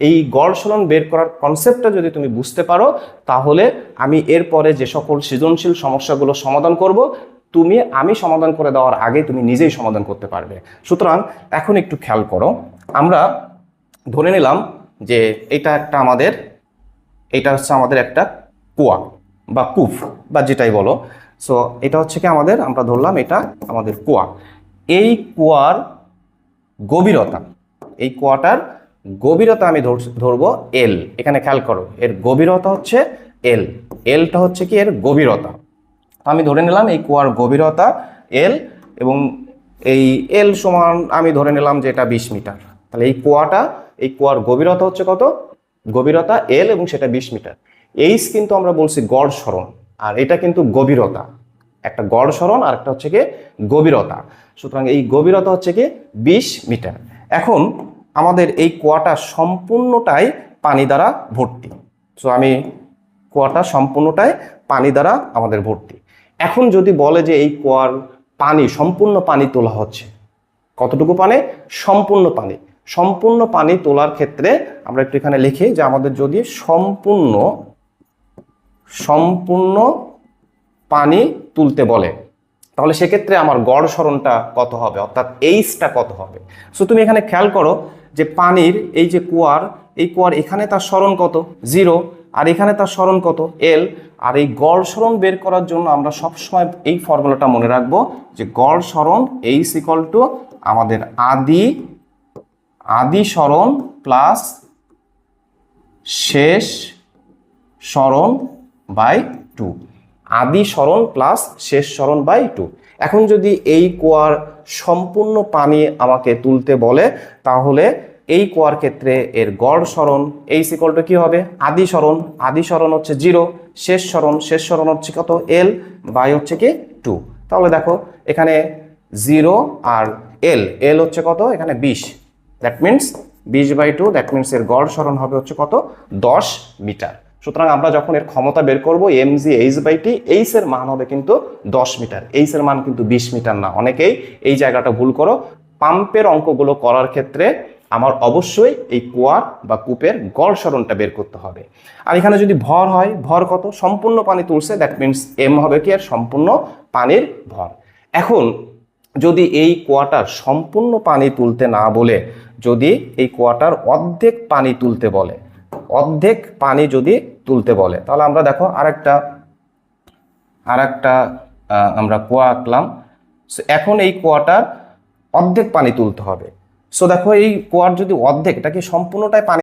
এই গড় সরণ বের করার কনসেপ্টটা যদি তুমি বুঝতে পারো, তাহলে আমি এরপরে যে সকল সৃজনশীল সমস্যাগুলো সমাধান করব, আমি সমাধান করে দেওয়ার আগে তুমি নিজেই সমাধান করতে পারবে। সুতরাং এখন একটু খেয়াল করো, আমরা ধরে নিলাম যে এটা হচ্ছে আমাদের একটা কুয়া বা কূপ বা যেটাই বলো। সো এটা হচ্ছে কি আমরা ধরলাম এটা আমাদের কুয়া। এই কুয়ার গভীরতা, এই কুয়াটার গভীরতা আমি ধরবো এল। এখানে খেয়াল করো, এর গভীরতা হচ্ছে এল, এলটা হচ্ছে কি এর গভীরতা। আমি ধরে নিলাম এই কুয়ার গভীরতা এল, এবং এই এল সমান আমি ধরে নিলাম যে এটা 20 মিটার। তাহলে এই কুয়ার গভীরতা হচ্ছে কত? গভীরতা এল এবং সেটা 20 মিটার। এইচ কিন্তু আমরা বলছি গড় সরণ, আর এটা কিন্তু গভীরতা। একটা গড় সরণ আর একটা হচ্ছে কি গভীরতা। সুতরাং এই গভীরতা হচ্ছে কি 20 মিটার। এখন আমাদের এই কুয়াটা সম্পূর্ণটাই পানি দ্বারা ভর্তি। সো আমি কুয়াটা সম্পূর্ণটাই পানি দ্বারা আমাদের ভর্তি। এখন যদি বলে যে এই কুয়ার সম্পূর্ণ পানি তোলা হচ্ছে, কতটুকু পানি? সম্পূর্ণ পানি। সম্পূর্ণ পানি তোলার ক্ষেত্রে আমরা একটু এখানে লিখি যে আমাদের যদি সম্পূর্ণ পানি তুলতে বলে, তাহলে সেক্ষেত্রে আমার গড় সরণটা কত হবে, অর্থাৎ এইচটা কত হবে। সো তুমি এখানে খেয়াল করো যে পানির এই যে এই কুয়ার এখানে তার সরণ কত? 0, আর এখানে তার সরণ কত? L। আর এই গড় সরণ বের করার জন্য আমরা সবসময় এই ফর্মুলাটা মনে রাখবো যে গড় সরণ H = আমাদের আদি সরণ প্লাস শেষ সরণ বাই 2। আদি সরণ প্লাস শেষ সরণ বাই 2। এখন যদি এই কুয়ার সম্পূর্ণ পানি আমাকে তুলতে বলে, তাহলে এই কুয়ার ক্ষেত্রে এর গড় সরণ H = কি হবে? আদি সরণ হচ্ছে 0, শেষ সরণ হচ্ছে কত? L বাই হচ্ছে কি 2। তাহলে দেখো এখানে 0 আর L হচ্ছে কত? এখানে 20। দ্যাট মিনস 20/2, দ্যাট মিনস এর গড় সরণ হবে হচ্ছে কত? 10 মিটার। সুতরাং আমরা যখন এর ক্ষমতা বের করব mgh/t, এইচ এর মান হবে কিন্তু 10 মিটার। এইচ এর মান কিন্তু 20 মিটার না। অনেকেই এই জায়গাটা ভুল করো। পাম্পের অঙ্কগুলো করার ক্ষেত্রে আমার অবশ্যই এই কুয়ার বা কূপের গড় সরণটা বের করতে হবে। আর এখানে যদি ভর হয়, ভর কত? সম্পূর্ণ পানি তুলছে, দ্যাট মিনস m হবে কি আর সম্পূর্ণ পানির ভর। এখন যদি এই কুয়াটার সম্পূর্ণ পানি তুলতে না বলে, যদি এই কুয়াটার অর্ধেক পানি তুলতে বলে, অর্ধেক পানি যদি তুলতে বলে, তাহলে আমরা দেখো আরেকটা আমরা কুয়া আঁকলাম। এখন এই কুয়াটার অর্ধেক পানি তুলতে হবে। সো দেখো এই কুয়ার যদি অর্ধেক, এটা কি সম্পূর্ণটাই পানি